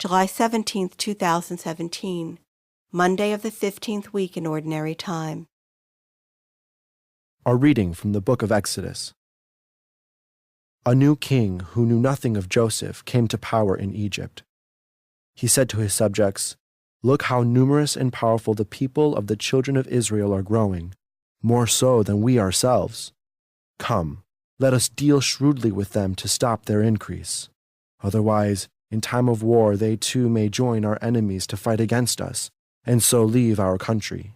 July 17, 2017, Monday of the 15th week in Ordinary Time. A reading from the book of Exodus. A new king who knew nothing of Joseph came to power in Egypt. He said to his subjects, "Look how numerous and powerful the people of the children of Israel are growing, more so than we ourselves. Come, let us deal shrewdly with them to stop their increase. Otherwise, in time of war they too may join our enemies to fight against us, and so leave our country."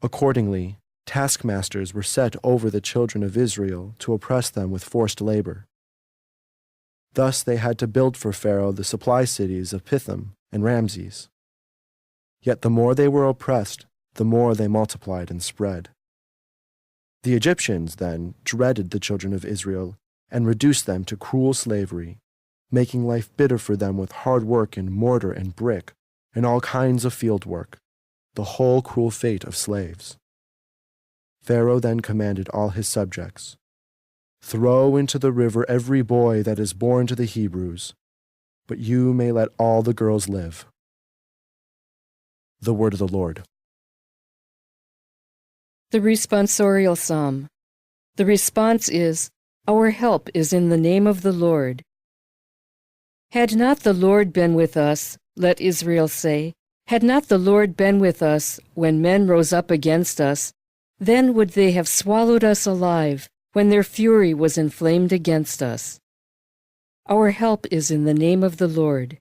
Accordingly, taskmasters were set over the children of Israel to oppress them with forced labor. Thus they had to build for Pharaoh the supply cities of Pithom and Ramses. Yet the more they were oppressed, the more they multiplied and spread. The Egyptians, then, dreaded the children of Israel and reduced them to cruel slavery, making life bitter for them with hard work in mortar and brick and all kinds of field work, the whole cruel fate of slaves. Pharaoh then commanded all his subjects, "Throw into the river every boy that is born to the Hebrews, but you may let all the girls live." The word of the Lord. The responsorial psalm. The response is, "Our help is in the name of the Lord." Had not the Lord been with us, let Israel say, had not the Lord been with us when men rose up against us, then would they have swallowed us alive when their fury was inflamed against us. Our help is in the name of the Lord.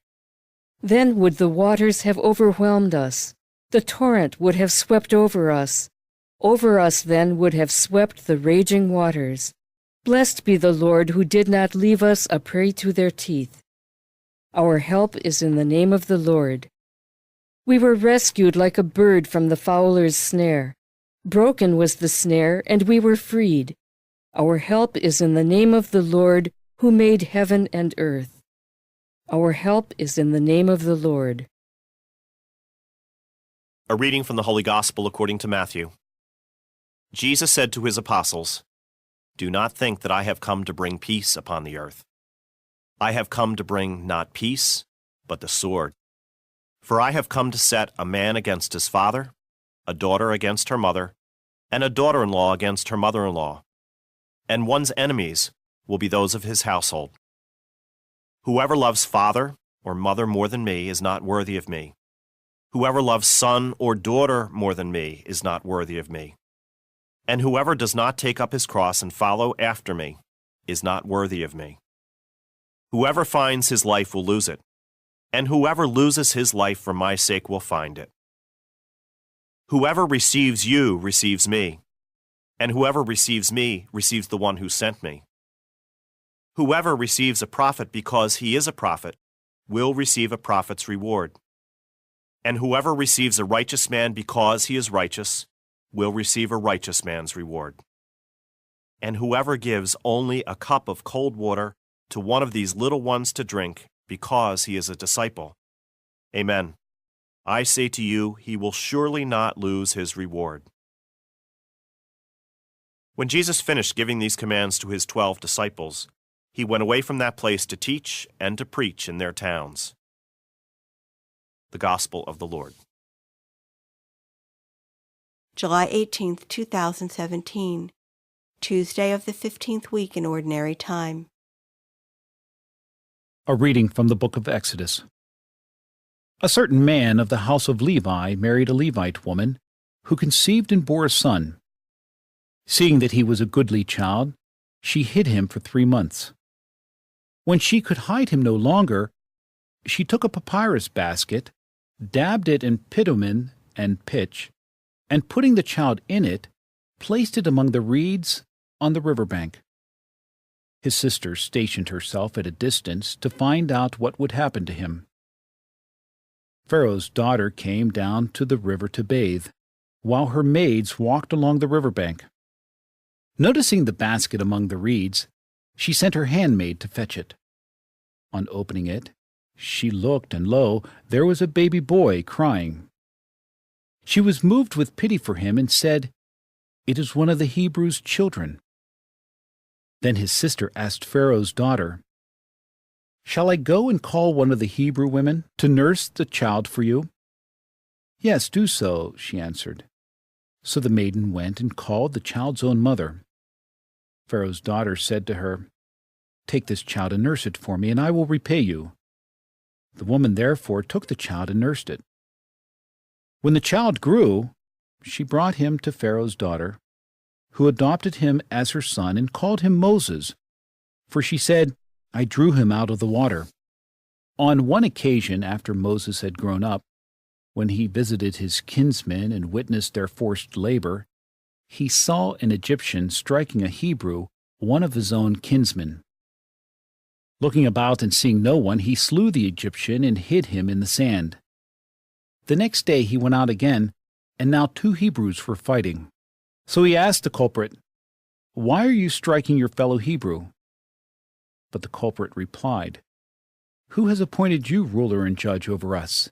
Then would the waters have overwhelmed us, the torrent would have swept over us. Over us then would have swept the raging waters. Blessed be the Lord who did not leave us a prey to their teeth. Our help is in the name of the Lord. We were rescued like a bird from the fowler's snare. Broken was the snare, and we were freed. Our help is in the name of the Lord who made heaven and earth. Our help is in the name of the Lord. A reading from the Holy Gospel according to Matthew. Jesus said to his apostles, "Do not think that I have come to bring peace upon the earth. I have come to bring not peace, but the sword. For I have come to set a man against his father, a daughter against her mother, and a daughter-in-law against her mother-in-law. And one's enemies will be those of his household. Whoever loves father or mother more than me is not worthy of me. Whoever loves son or daughter more than me is not worthy of me. And whoever does not take up his cross and follow after me is not worthy of me. Whoever finds his life will lose it, and whoever loses his life for my sake will find it. Whoever receives you receives me, and whoever receives me receives the one who sent me. Whoever receives a prophet because he is a prophet will receive a prophet's reward. And whoever receives a righteous man because he is righteous will receive a righteous man's reward. And whoever gives only a cup of cold water to one of these little ones to drink because he is a disciple, amen, I say to you, he will surely not lose his reward." When Jesus finished giving these commands to his 12 disciples, he went away from that place to teach and to preach in their towns. The Gospel of the Lord. July 18, 2017, Tuesday of the 15th week in Ordinary Time. A reading from the book of Exodus. A certain man of the house of Levi married a Levite woman, who conceived and bore a son. Seeing that he was a goodly child, she hid him for 3 months. When she could hide him no longer, she took a papyrus basket, dabbed it in bitumen and pitch, and putting the child in it, placed it among the reeds on the river bank. His sister stationed herself at a distance to find out what would happen to him. Pharaoh's daughter came down to the river to bathe, while her maids walked along the river bank. Noticing the basket among the reeds, she sent her handmaid to fetch it. On opening it, she looked, and lo, there was a baby boy crying. She was moved with pity for him and said, "It is one of the Hebrews' children." Then his sister asked Pharaoh's daughter, Shall I go and call one of the Hebrew women to nurse the child for you?" "Yes, do so," she answered. So the maiden went and called the child's own mother. Pharaoh's daughter said to her, "Take this child and nurse it for me, and I will repay you." The woman therefore took the child and nursed it. When the child grew, she brought him to Pharaoh's daughter, who adopted him as her son and called him Moses, for she said, "I drew him out of the water." On one occasion, after Moses had grown up, when he visited his kinsmen and witnessed their forced labor, he saw an Egyptian striking a Hebrew, one of his own kinsmen. Looking about and seeing no one, he slew the Egyptian and hid him in the sand. The next day he went out again, and now 2 Hebrews were fighting. So he asked the culprit, "Why are you striking your fellow Hebrew?" But the culprit replied, "Who has appointed you ruler and judge over us?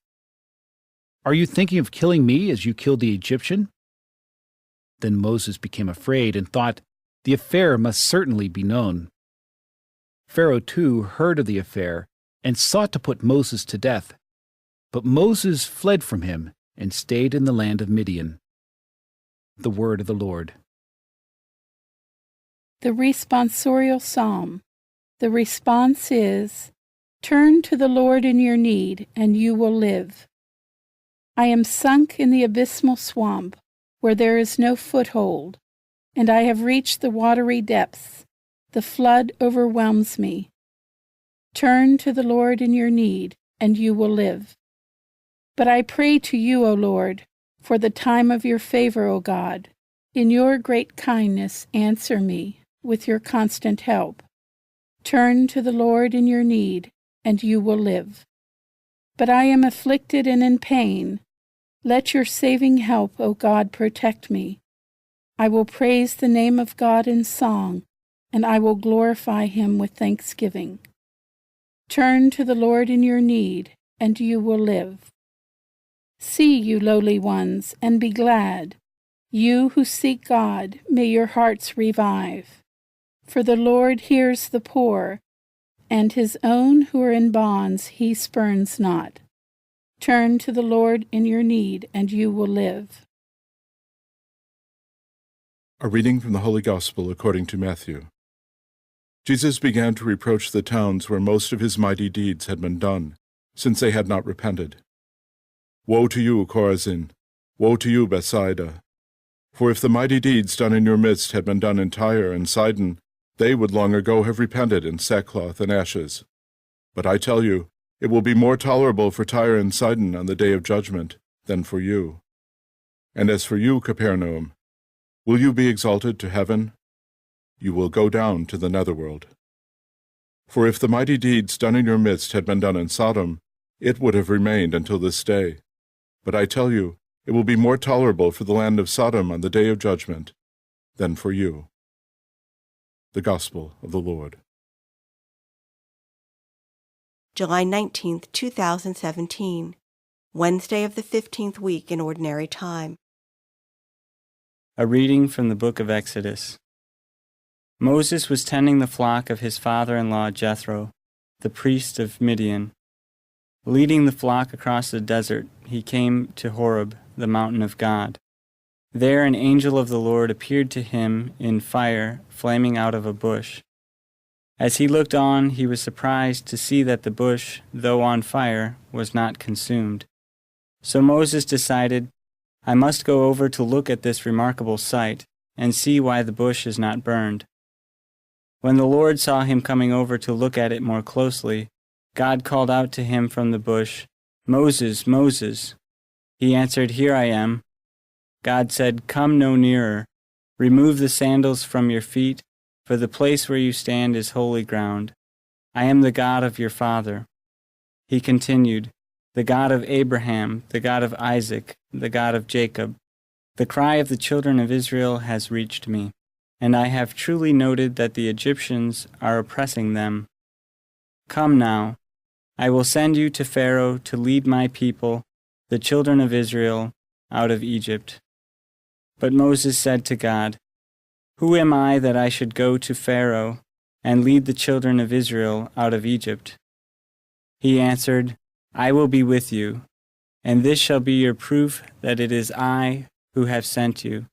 Are you thinking of killing me as you killed the Egyptian?" Then Moses became afraid and thought, "The affair must certainly be known." Pharaoh too heard of the affair and sought to put Moses to death. But Moses fled from him and stayed in the land of Midian. The word of the Lord. The responsorial psalm. The response is, "Turn to the Lord in your need, and you will live." I am sunk in the abysmal swamp, where there is no foothold, and I have reached the watery depths. The flood overwhelms me. Turn to the Lord in your need, and you will live. But I pray to you, O Lord, for the time of your favor, O God. In your great kindness answer me with your constant help. Turn to the Lord in your need, and you will live. But I am afflicted and in pain. Let your saving help, O God, protect me. I will praise the name of God in song, and I will glorify him with thanksgiving. Turn to the Lord in your need, and you will live. See, you lowly ones, and be glad. You who seek God, may your hearts revive. For the Lord hears the poor, and his own who are in bonds he spurns not. Turn to the Lord in your need, and you will live. A reading from the Holy Gospel according to Matthew. Jesus began to reproach the towns where most of his mighty deeds had been done, since they had not repented. "Woe to you, Chorazin! Woe to you, Bethsaida! For if the mighty deeds done in your midst had been done in Tyre and Sidon, they would long ago have repented in sackcloth and ashes. But I tell you, it will be more tolerable for Tyre and Sidon on the day of judgment than for you. And as for you, Capernaum, will you be exalted to heaven? You will go down to the netherworld. For if the mighty deeds done in your midst had been done in Sodom, it would have remained until this day. But I tell you, it will be more tolerable for the land of Sodom on the day of judgment than for you." The Gospel of the Lord. July 19th, 2017, Wednesday of the 15th week in Ordinary Time. A reading from the book of Exodus. Moses was tending the flock of his father-in-law Jethro, the priest of Midian. Leading the flock across the desert, he came to Horeb, the mountain of God. There an angel of the Lord appeared to him in fire flaming out of a bush. As he looked on, he was surprised to see that the bush, though on fire, was not consumed. So Moses decided, "I must go over to look at this remarkable sight and see why the bush is not burned." When the Lord saw him coming over to look at it more closely, God called out to him from the bush, "Moses, Moses." He answered, "Here I am." God said, "Come no nearer. Remove the sandals from your feet, for the place where you stand is holy ground. I am the God of your father." He continued, "The God of Abraham, the God of Isaac, the God of Jacob. The cry of the children of Israel has reached me, and I have truly noted that the Egyptians are oppressing them. Come now, I will send you to Pharaoh to lead my people, the children of Israel, out of Egypt." But Moses said to God, "Who am I that I should go to Pharaoh and lead the children of Israel out of Egypt?" He answered, I will be with you, and this shall be your proof that it is I who have sent you.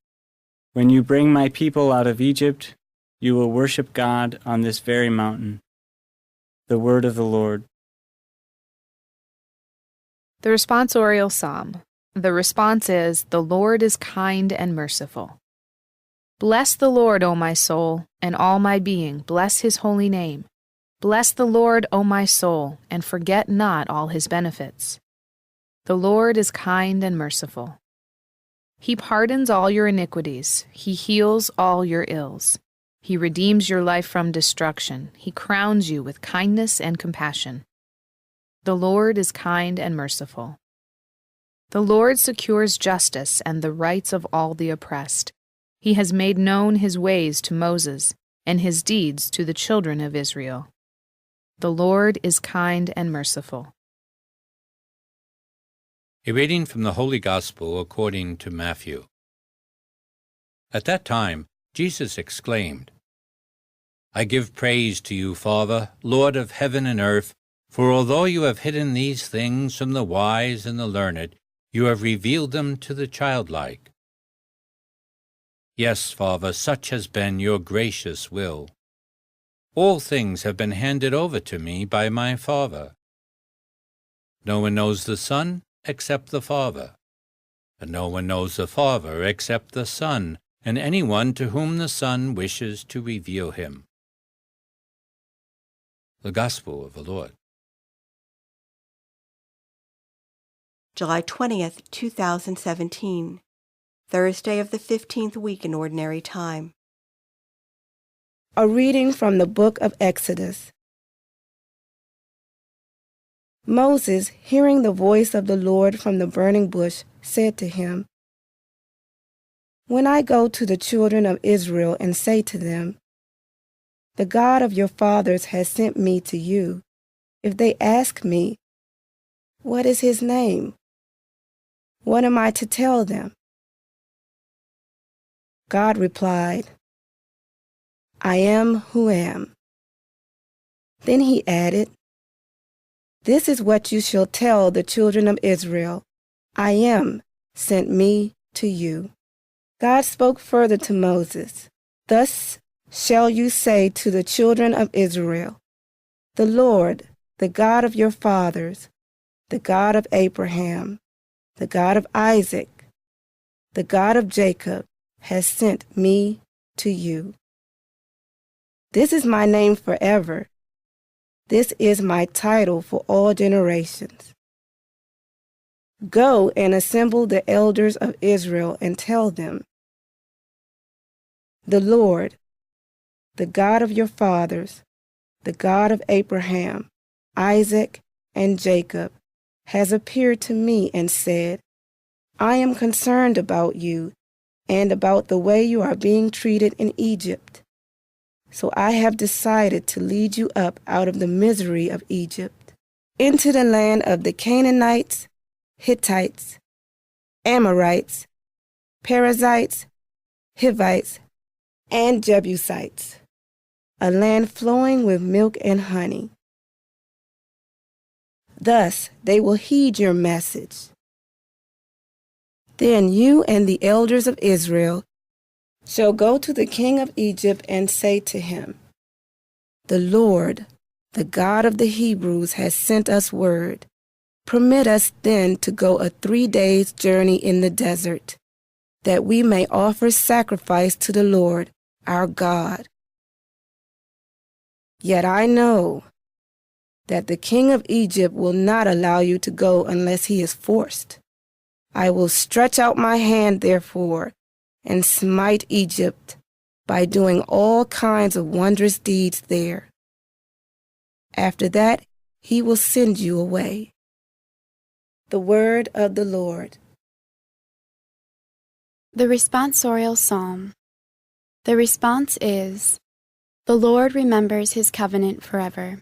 When you bring my people out of Egypt, you will worship God on this very mountain. The word of the Lord. The responsorial psalm. The response is, The Lord is kind and merciful. Bless the Lord, O my soul, and all my being, bless his holy name. Bless the Lord, O my soul, and forget not all his benefits. The Lord is kind and merciful. He pardons all your iniquities. He heals all your ills. He redeems your life from destruction. He crowns you with kindness and compassion. The Lord is kind and merciful. The Lord secures justice and the rights of all the oppressed. He has made known his ways to Moses, and his deeds to the children of Israel. The Lord is kind and merciful. A reading from the Holy Gospel according to Matthew. At that time, Jesus exclaimed, I give praise to you, Father, Lord of heaven and earth, for although you have hidden these things from the wise and the learned, you have revealed them to the childlike. Yes, Father, such has been your gracious will. All things have been handed over to me by my Father. No one knows the Son except the Father, and no one knows the Father except the Son, and anyone to whom the Son wishes to reveal him. The Gospel of the Lord. July 20th, 2017, Thursday of the 15th week in Ordinary Time. A reading from the book of Exodus. Moses, hearing the voice of the Lord from the burning bush, said to him, When I go to the children of Israel and say to them, The God of your fathers has sent me to you, if they ask me, What is his name? What am I to tell them? God replied, I am who am. Then he added, This is what you shall tell the children of Israel. I am sent me to you. God spoke further to Moses, Thus shall you say to the children of Israel, The Lord, the God of your fathers, the God of Abraham, the God of Isaac, the God of Jacob, has sent me to you. This is my name forever. This is my title for all generations. Go and assemble the elders of Israel and tell them, The Lord, the God of your fathers, the God of Abraham, Isaac, and Jacob, has appeared to me and said, I am concerned about you and about the way you are being treated in Egypt. So I have decided to lead you up out of the misery of Egypt, into the land of the Canaanites, Hittites, Amorites, Perizzites, Hivites, and Jebusites, a land flowing with milk and honey. Thus they will heed your message. Then you and the elders of Israel shall go to the king of Egypt and say to him, The Lord, the God of the Hebrews, has sent us word. Permit us then to go a 3 days' journey in the desert, that we may offer sacrifice to the Lord, our God. Yet I know that the king of Egypt will not allow you to go unless he is forced. I will stretch out my hand, therefore, and smite Egypt by doing all kinds of wondrous deeds there. After that, he will send you away. The word of the Lord. The responsorial psalm. The response is, The Lord remembers his covenant forever.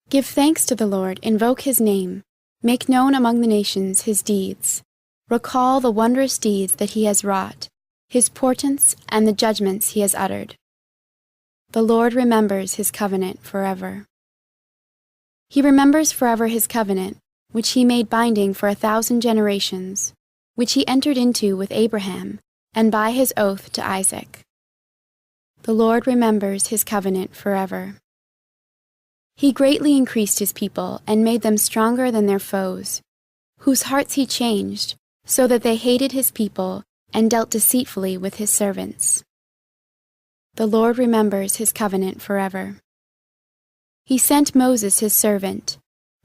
Give thanks to the Lord, invoke his name, make known among the nations his deeds. Recall the wondrous deeds that he has wrought, his portents and the judgments he has uttered. The Lord remembers his covenant forever. He remembers forever his covenant, which he made binding for 1,000 generations, which he entered into with Abraham, and by his oath to Isaac. The Lord remembers his covenant forever. He greatly increased his people and made them stronger than their foes, whose hearts he changed, so that they hated his people and dealt deceitfully with his servants. The Lord remembers his covenant forever. He sent Moses his servant,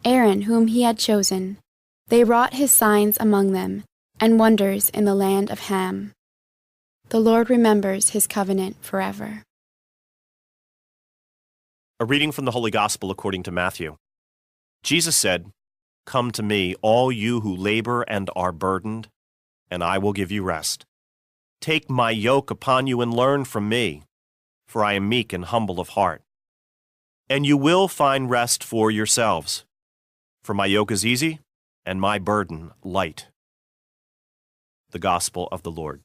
Aaron whom he had chosen. They wrought his signs among them, and wonders in the land of Ham. The Lord remembers his covenant forever. A reading from the Holy Gospel according to Matthew. Jesus said, "Come to me, all you who labor and are burdened, and I will give you rest. Take my yoke upon you and learn from me, for I am meek and humble of heart. And you will find rest for yourselves, for my yoke is easy and my burden light." The Gospel of the Lord.